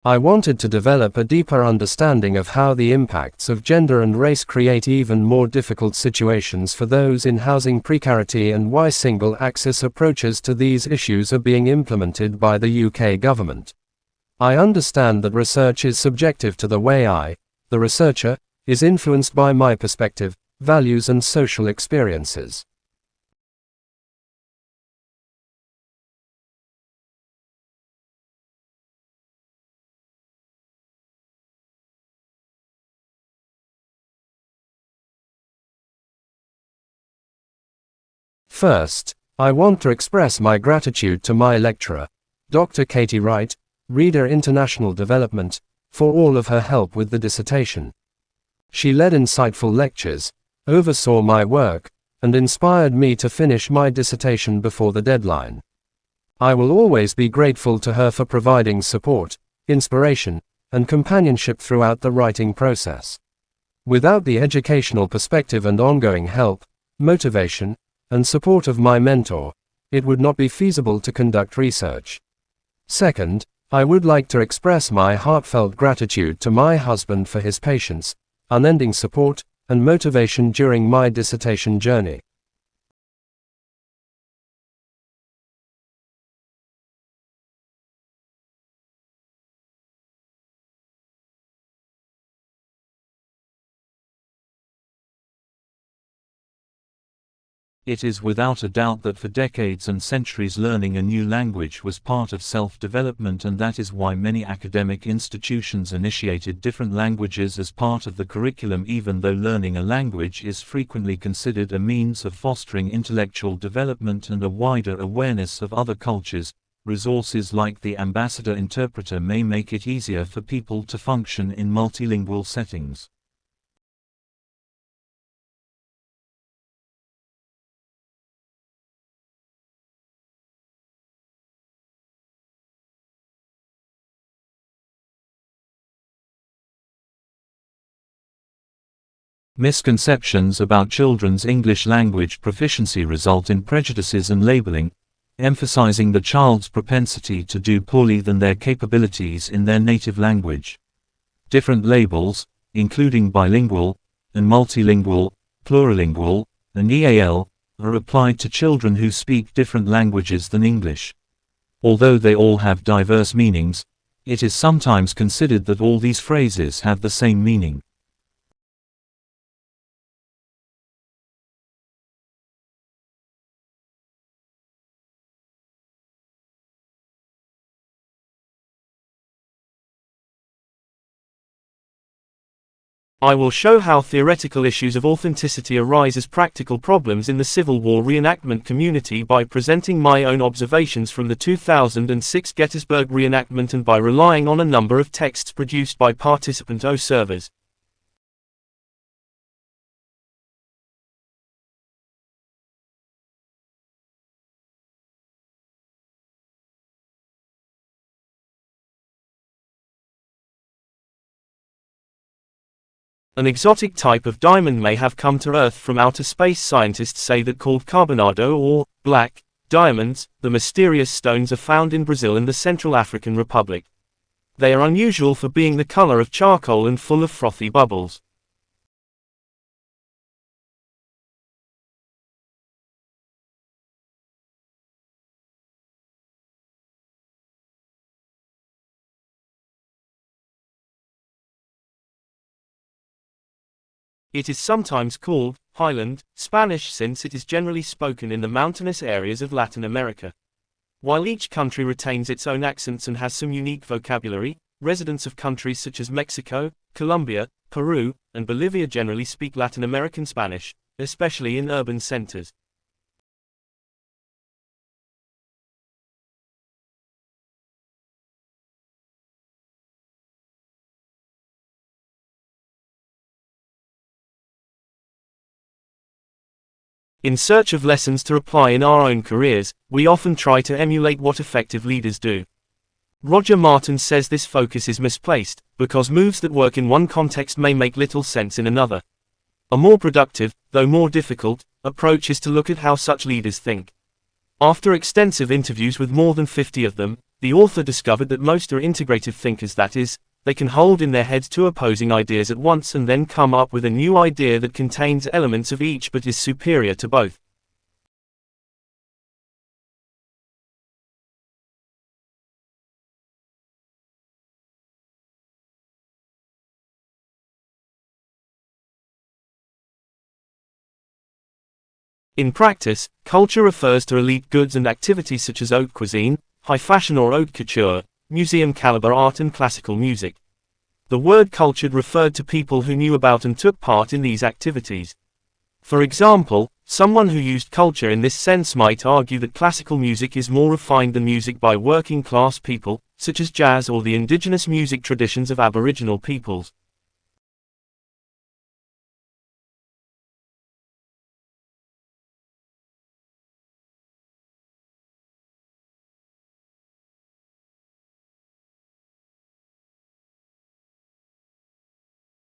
I wanted to develop a deeper understanding of how the impacts of gender and race create even more difficult situations for those in housing precarity and why single-axis approaches to these issues are being implemented by the UK government. I understand that research is subjective to the way I, the researcher, is influenced by my perspective, values and social experiences. First, I want to express my gratitude to my lecturer, Dr. Katie Wright, Reader International Development, for all of her help with the dissertation. She led insightful lectures, oversaw my work, and inspired me to finish my dissertation before the deadline. I will always be grateful to her for providing support, inspiration, and companionship throughout the writing process. Without the educational perspective and ongoing help, motivation, and support of my mentor, it would not be feasible to conduct research. Second, I would like to express my heartfelt gratitude to my husband for his patience, unending support, and motivation during my dissertation journey. It is without a doubt that for decades and centuries learning a new language was part of self-development, and that is why many academic institutions initiated different languages as part of the curriculum, even though learning a language is frequently considered a means of fostering intellectual development and a wider awareness of other cultures. Resources like the ambassador interpreter may make it easier for people to function in multilingual settings. Misconceptions about children's English language proficiency result in prejudices and labeling, emphasizing the child's propensity to do poorly than their capabilities in their native language. Different labels, including bilingual, and multilingual, plurilingual, and EAL, are applied to children who speak different languages than English. Although they all have diverse meanings, it is sometimes considered that all these phrases have the same meaning. I will show how theoretical issues of authenticity arise as practical problems in the Civil War reenactment community by presenting my own observations from the 2006 Gettysburg reenactment and by relying on a number of texts produced by participant observers. An exotic type of diamond may have come to Earth from outer space. Scientists say that called carbonado or black diamonds, the mysterious stones are found in Brazil and the Central African Republic. They are unusual for being the color of charcoal and full of frothy bubbles. It is sometimes called highland Spanish since it is generally spoken in the mountainous areas of Latin America. While each country retains its own accents and has some unique vocabulary, residents of countries such as Mexico, Colombia, Peru, and Bolivia generally speak Latin American Spanish, especially in urban centers. In search of lessons to apply in our own careers, we often try to emulate what effective leaders do. Roger Martin says this focus is misplaced, because moves that work in one context may make little sense in another. A more productive, though more difficult, approach is to look at how such leaders think. After extensive interviews with more than 50 of them, the author discovered that most are integrative thinkers, that is, they can hold in their heads two opposing ideas at once and then come up with a new idea that contains elements of each but is superior to both. In practice, culture refers to elite goods and activities such as haute cuisine, high fashion or haute couture, museum-caliber art and classical music. The word cultured referred to people who knew about and took part in these activities. For example, someone who used culture in this sense might argue that classical music is more refined than music by working-class people, such as jazz or the indigenous music traditions of Aboriginal peoples.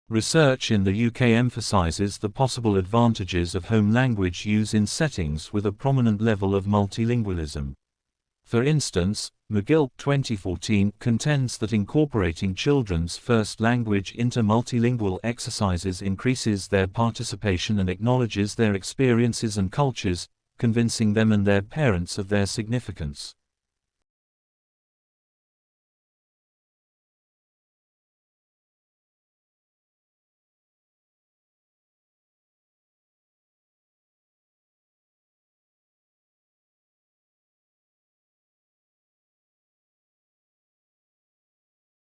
Research in the UK emphasises the possible advantages of home language use in settings with a prominent level of multilingualism. For instance, McGill 2014 contends that incorporating children's first language into multilingual exercises increases their participation and acknowledges their experiences and cultures, convincing them and their parents of their significance.